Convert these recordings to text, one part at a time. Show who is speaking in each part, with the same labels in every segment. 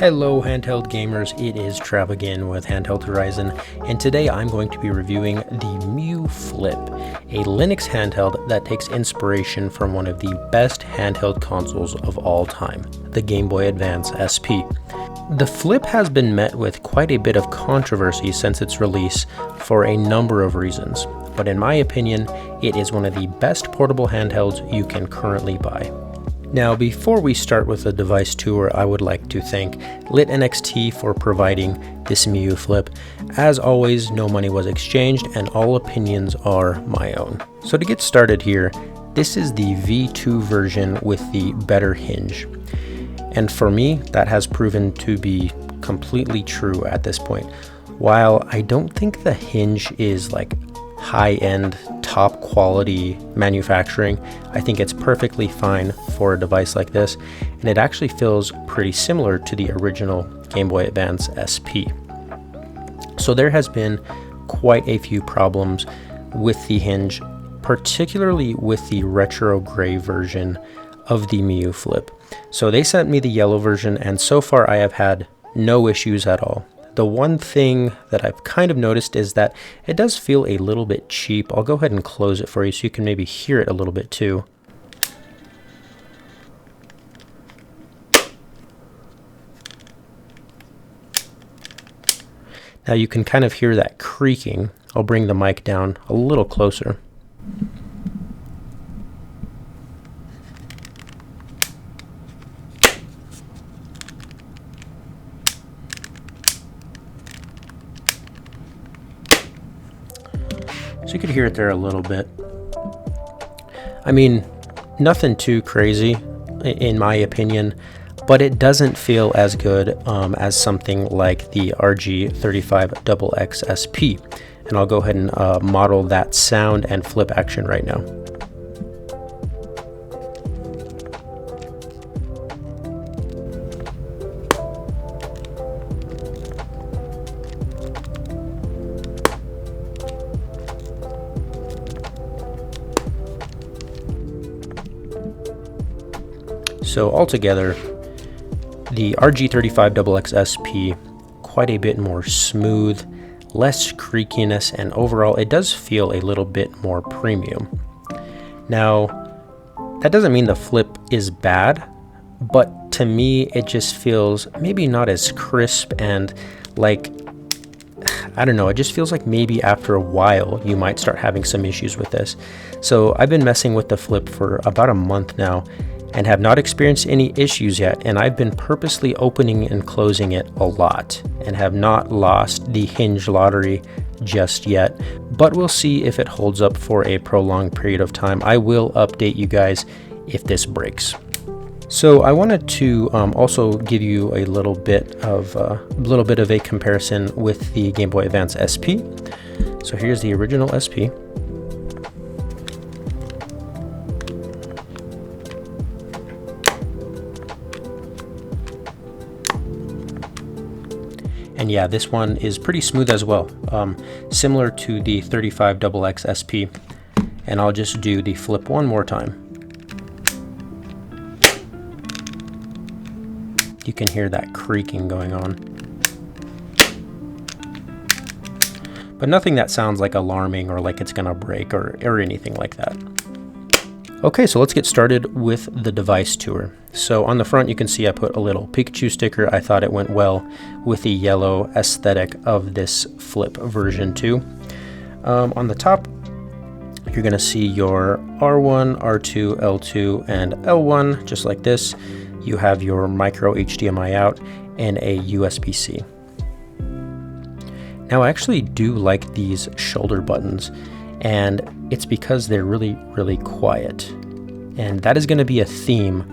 Speaker 1: Hello handheld gamers, it is Trav again with Handheld Horizon, and today I'm going to be reviewing the Miyoo Flip, a Linux handheld that takes inspiration from one of the best handheld consoles of all time, the Game Boy Advance SP. The Flip has been met with quite a bit of controversy since its release for a number of reasons, but in my opinion, it is one of the best portable handhelds you can currently buy. Now, before we start with the device tour, I would like to thank LitNXT for providing this Miyoo Flip. As always, no money was exchanged and all opinions are my own. So to get started here, this is the V2 version with the better hinge. And for me, that has proven to be completely true at this point. While I don't think the hinge is like high-end, top quality manufacturing, I think it's perfectly fine for a device like this, and it actually feels pretty similar to the original Game Boy Advance SP. So there has been quite a few problems with the hinge, particularly with the retro gray version of the Miyoo Flip. So they sent me the yellow version, and so far I have had no issues at all. The one thing that I've kind of noticed is that it does feel a little bit cheap. I'll go ahead and close it for you so you can maybe hear it a little bit too. Now you can kind of hear that creaking. I'll bring the mic down a little closer. So you could hear it there a little bit. I mean, nothing too crazy in my opinion, but it doesn't feel as good as something like the RG35XX SP. And I'll go ahead and model that sound and flip action right now. So altogether, the RG35XX SP, quite a bit more smooth, less creakiness, and overall it does feel a little bit more premium. Now, that doesn't mean the Flip is bad, but to me it just feels maybe not as crisp and like, I don't know, it just feels like maybe after a while you might start having some issues with this. So I've been messing with the Flip for about a month now, and have not experienced any issues yet, and I've been purposely opening and closing it a lot and have not lost the hinge lottery just yet, but we'll see if it holds up for a prolonged period of time. I will update you guys if this breaks. So I wanted to also give you a little bit of a comparison with the Game Boy Advance SP. So here's the original SP. And yeah, this one is pretty smooth as well, similar to the 35XX SP. And I'll just do the Flip one more time. You can hear that creaking going on. But nothing that sounds like alarming or like it's gonna break or anything like that. Okay, so let's get started with the device tour. So on the front, you can see I put a little Pikachu sticker. I thought it went well with the yellow aesthetic of this Flip version 2. On the top, you're gonna see your R1, R2, L2, and L1, just like this. You have your micro HDMI out and a USB-C. Now I actually do like these shoulder buttons, and it's because they're really, really quiet. And that is going to be a theme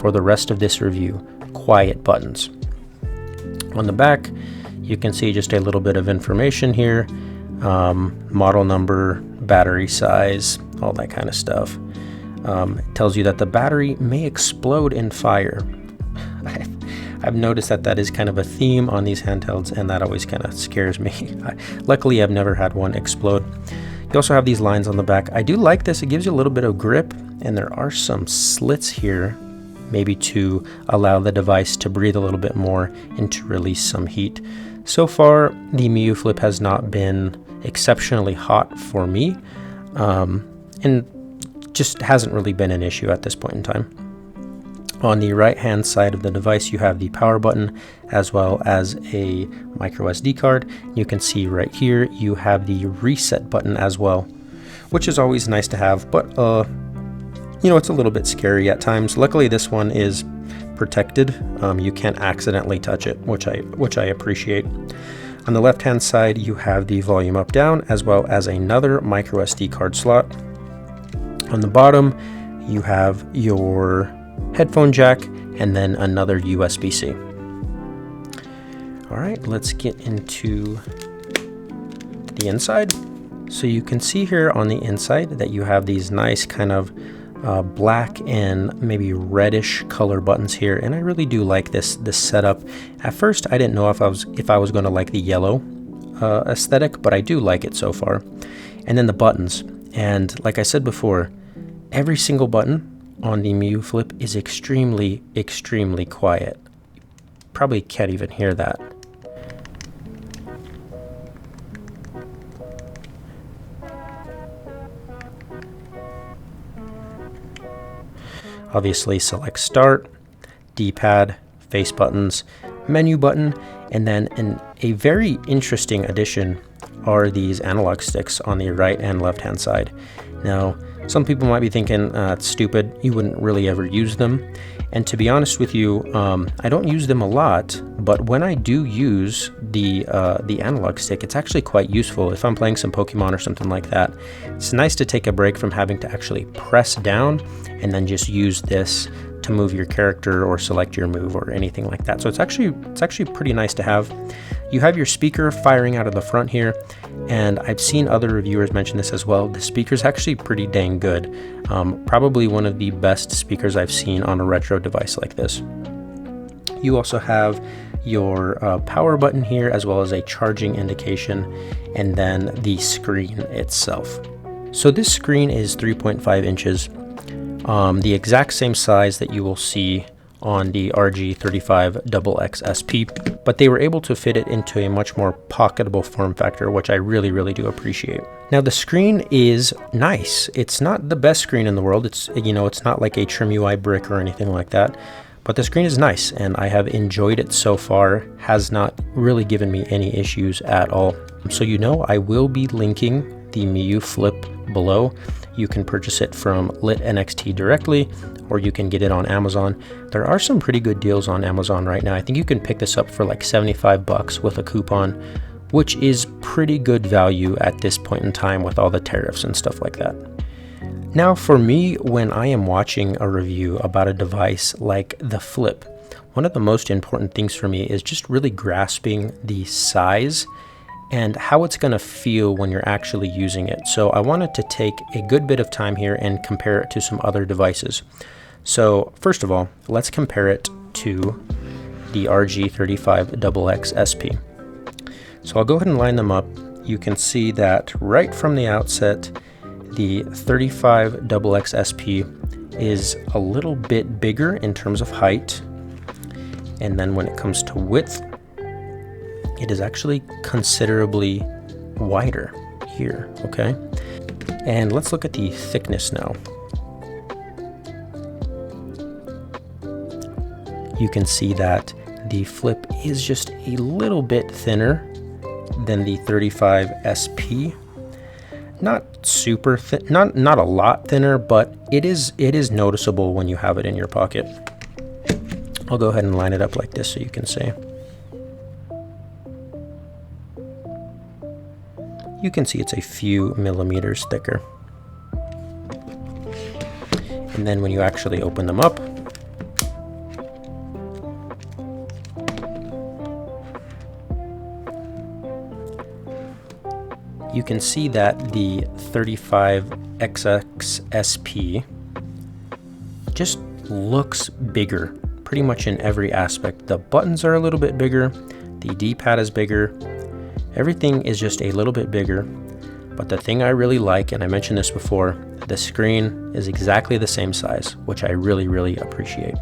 Speaker 1: for the rest of this review, quiet buttons. On the back, you can see just a little bit of information here, model number, battery size, all that kind of stuff. It tells you that the battery may explode in fire. I've noticed that is kind of a theme on these handhelds, and that always kind of scares me. Luckily, I've never had one explode. You also have these lines on the back. I do like this. It gives you a little bit of grip, and there are some slits here maybe to allow the device to breathe a little bit more and to release some heat. So far, the Miyoo Flip has not been exceptionally hot for me, and just hasn't really been an issue at this point in time. On the right hand side of the device, you have the power button as well as a micro SD card. You can see right here you have the reset button as well, which is always nice to have, but you know, it's a little bit scary at times. Luckily this one is protected. You can't accidentally touch it, which I appreciate. On the left hand side you have the volume up down as well as another micro SD card slot. On the bottom you have your headphone jack and then another USB-C. All right, let's get into the inside. So you can see here on the inside that you have these nice kind of black and maybe reddish color buttons here, and I really do like this setup. At first I didn't know if I was going to like the yellow aesthetic, but I do like it so far. And then the buttons, and like I said before, every single button on the Miyoo Flip is extremely quiet. Probably can't even hear that. Obviously select start, D-pad, face buttons, menu button, and then a very interesting addition are these analog sticks on the right and left hand side. Now, some people might be thinking it's stupid, you wouldn't really ever use them. And to be honest with you, I don't use them a lot, but when I do use the analog stick, it's actually quite useful if I'm playing some Pokemon or something like that. It's nice to take a break from having to actually press down and then just use this to move your character or select your move or anything like that. So it's actually pretty nice to have. You have your speaker firing out of the front here, and I've seen other reviewers mention this as well. The speaker's actually pretty dang good. Probably one of the best speakers I've seen on a retro device like this. You also have your power button here as well as a charging indication, and then the screen itself. So this screen is 3.5 inches. The exact same size that you will see on the RG35XX SP, but they were able to fit it into a much more pocketable form factor, which I really do appreciate. Now the screen is nice. It's not the best screen in the world. It's, you know, it's not like a Trim UI brick or anything like that, but the screen is nice and I have enjoyed it so far. Has not really given me any issues at all. So you know, I will be linking the Miyoo Flip below. You can purchase it from Lit NXT directly, or you can get it on Amazon. There are some pretty good deals on Amazon right now. I think you can pick this up for like 75 bucks with a coupon, which is pretty good value at this point in time with all the tariffs and stuff like that. Now for me, when I am watching a review about a device like the Flip, one of the most important things for me is just really grasping the size and how it's going to feel when you're actually using it. So I wanted to take a good bit of time here and compare it to some other devices. So first of all, let's compare it to the RG35XX SP. So I'll go ahead and line them up. You can see that right from the outset, the 35XX SP is a little bit bigger in terms of height. And then when it comes to width, it is actually considerably wider here, okay? And let's look at the thickness now. You can see that the Flip is just a little bit thinner than the 35 SP. Not super thin, not a lot thinner, but it is noticeable when you have it in your pocket. I'll go ahead and line it up like this so you can see. You can see it's a few millimeters thicker. And then when you actually open them up, you can see that the 35XX SP just looks bigger pretty much in every aspect. The buttons are a little bit bigger, the D-pad is bigger, everything is just a little bit bigger. But the thing I really like, and I mentioned this before, the screen is exactly the same size, which I really appreciate.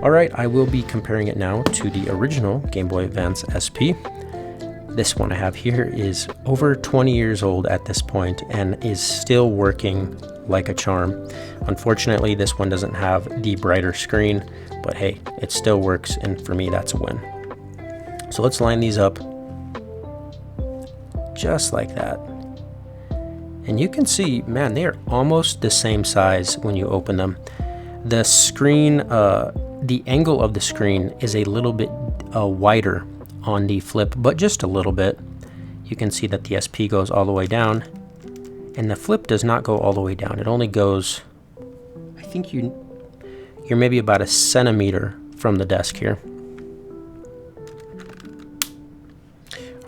Speaker 1: Alright, I will be comparing it now to the original Game Boy Advance SP. This one I have here is over 20 years old at this point and is still working like a charm. Unfortunately, this one doesn't have the brighter screen, but hey, it still works, and for me that's a win. So let's line these up just like that. And you can see, man, they are almost the same size when you open them. The screen, the angle of the screen is a little bit wider on the Flip, but just a little bit. You can see that the SP goes all the way down, and the Flip does not go all the way down. It only goes, I think you're maybe about a centimeter from the desk here.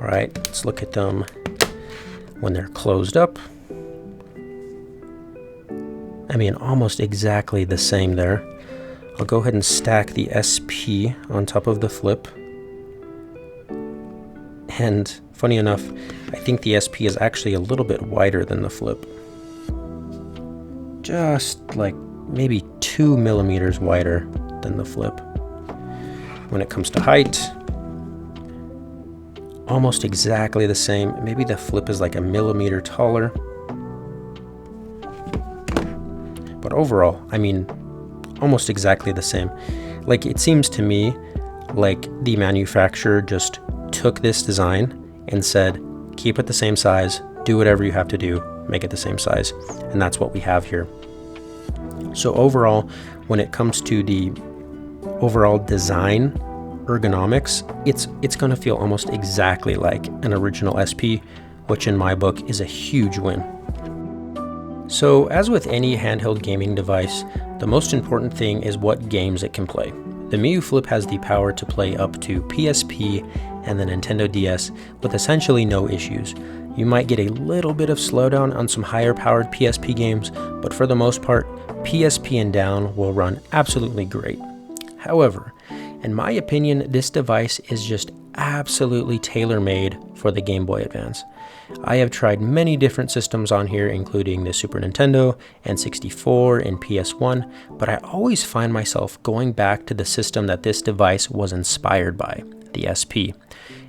Speaker 1: All right, let's look at them when they're closed up. I mean, almost exactly the same there. I'll go ahead and stack the SP on top of the Flip. And funny enough, I think the SP is actually a little bit wider than the Flip. Just like maybe 2 millimeters wider than the Flip. When it comes to height, almost exactly the same. Maybe the Flip is like a millimeter taller. But overall, I mean, almost exactly the same. Like, it seems to me like the manufacturer just took this design and said, keep it the same size, do whatever you have to do, make it the same size. And that's what we have here. So overall, when it comes to the overall design, ergonomics, it's going to feel almost exactly like an original SP, which in my book is a huge win. So as with any handheld gaming device, the most important thing is what games it can play. The Miyoo Flip has the power to play up to PSP and the Nintendo DS with essentially no issues. You might get a little bit of slowdown on some higher powered PSP games, but for the most part, PSP and down will run absolutely great. However, in my opinion, this device is just absolutely tailor-made for the Game Boy Advance. I have tried many different systems on here, including the Super Nintendo, N64, and PS1, but I always find myself going back to the system that this device was inspired by, the SP.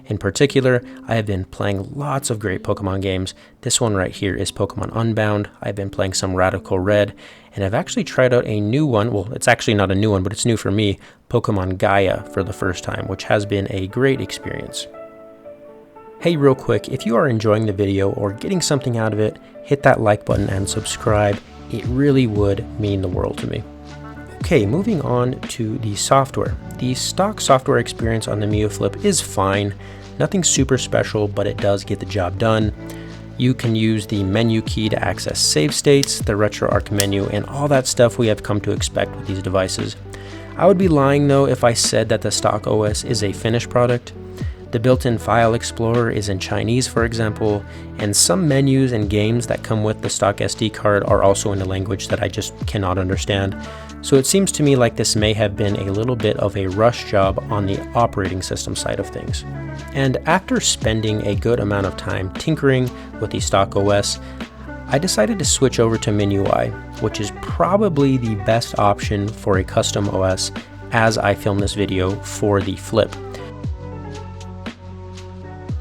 Speaker 1: In particular, I have been playing lots of great Pokemon games. This one right here is Pokemon Unbound. I've been playing some Radical Red, and I've actually tried out a new one. Well, it's actually not a new one, but it's new for me, Pokemon Gaia, for the first time, which has been a great experience. Hey, real quick, if you are enjoying the video or getting something out of it, hit that like button and subscribe. It really would mean the world to me. Okay, moving on to the software. The stock software experience on the Miyoo Flip is fine. Nothing super special, but it does get the job done. You can use the menu key to access save states, the RetroArch menu, and all that stuff we have come to expect with these devices. I would be lying though if I said that the stock OS is a finished product. The built-in file explorer is in Chinese, for example, and some menus and games that come with the stock SD card are also in a language that I just cannot understand. So it seems to me like this may have been a little bit of a rush job on the operating system side of things. And after spending a good amount of time tinkering with the stock OS, I decided to switch over to MIUI, which is probably the best option for a custom OS as I film this video for the Flip.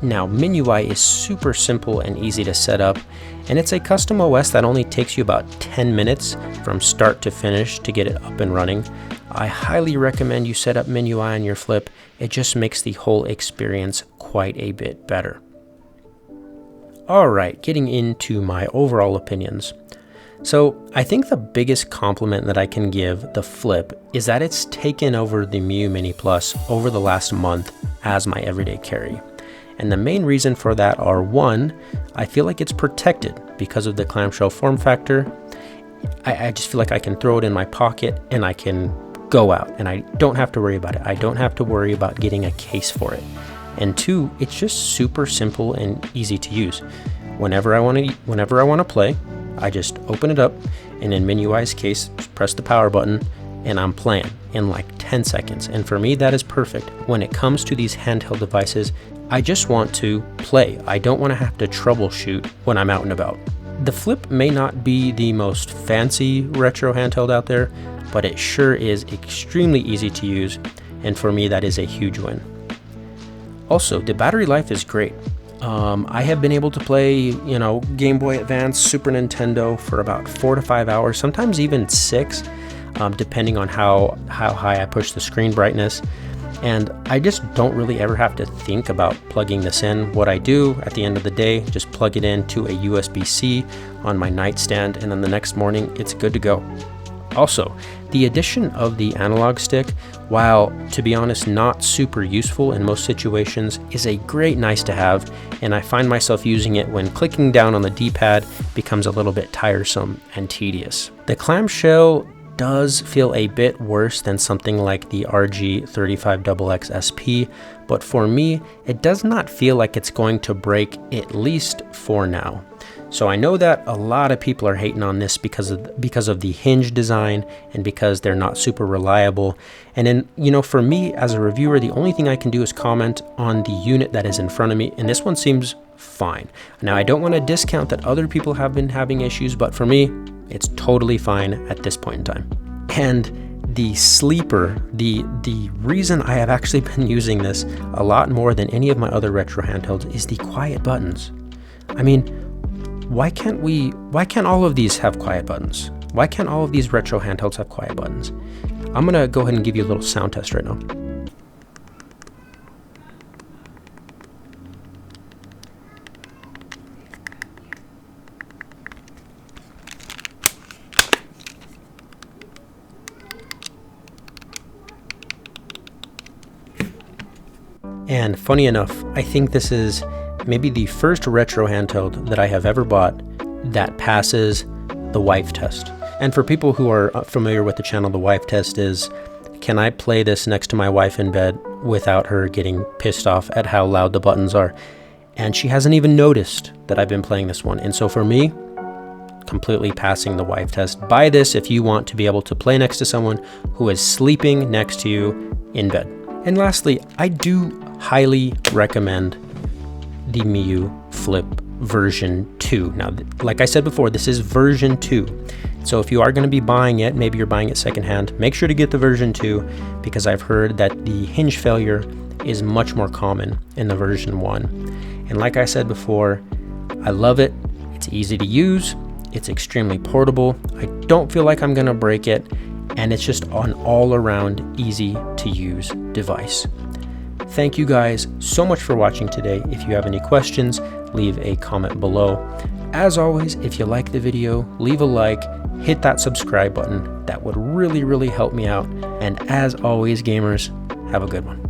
Speaker 1: Now, MIUI is super simple and easy to set up, and it's a custom OS that only takes you about 10 minutes from start to finish to get it up and running. I highly recommend you set up MIUI on your Flip. It just makes the whole experience quite a bit better. Alright, getting into my overall opinions. So, I think the biggest compliment that I can give the Flip is that it's taken over the Miyoo Mini Plus over the last month as my everyday carry. And the main reason for that are, one, I feel like it's protected because of the clamshell form factor. I just feel like I can throw it in my pocket and I can go out and I don't have to worry about it. I don't have to worry about getting a case for it. And two, it's just super simple and easy to use. Whenever I want to play, I just open it up and in MIUI's case, press the power button and I'm playing in like 10 seconds. And for me, that is perfect. When it comes to these handheld devices, I just want to play. I don't want to have to troubleshoot when I'm out and about. The Flip may not be the most fancy retro handheld out there. but it sure is extremely easy to use, and for me that is a huge win. Also, the battery life is great. I have been able to play, Game Boy Advance, Super Nintendo for about 4 to 5 hours, sometimes even 6, depending on how high I push the screen brightness. And I just don't really ever have to think about plugging this in. What I do at the end of the day, just plug it into a USB-C on my nightstand, and then the next morning it's good to go. Also, the addition of the analog stick, while to be honest not super useful in most situations, is a great nice to have, and I find myself using it when clicking down on the D-pad becomes a little bit tiresome and tedious. The clamshell does feel a bit worse than something like the RG35XX SP, but for me, it does not feel like it's going to break, at least for now. So I know that a lot of people are hating on this because of the hinge design and because they're not super reliable. And then, for me as a reviewer, the only thing I can do is comment on the unit that is in front of me, and this one seems fine. Now, I don't want to discount that other people have been having issues, but for me, it's totally fine at this point in time. And the sleeper, the reason I have actually been using this a lot more than any of my other retro handhelds is the quiet buttons. I mean, why can't all of these have quiet buttons? Why can't all of these retro handhelds have quiet buttons? I'm gonna go ahead and give you a little sound test right now. And funny enough, I think this is maybe the first retro handheld that I have ever bought that passes the wife test. And for people who are familiar with the channel, the wife test is, can I play this next to my wife in bed without her getting pissed off at how loud the buttons are? And she hasn't even noticed that I've been playing this one. And so for me, completely passing the wife test. Buy this if you want to be able to play next to someone who is sleeping next to you in bed. And lastly, I do highly recommend the Miyoo Flip version 2. Now, like I said before, this is version 2. So if you are going to be buying it, maybe you're buying it secondhand, make sure to get the version 2, because I've heard that the hinge failure is much more common in the version 1. And like I said before, I love it. It's easy to use. It's extremely portable. I don't feel like I'm going to break it. And it's just an all-around easy to use device. Thank you guys so much for watching today. If you have any questions, leave a comment below. As always, if you like the video, leave a like, hit that subscribe button. That would really, really help me out. And as always, gamers, have a good one.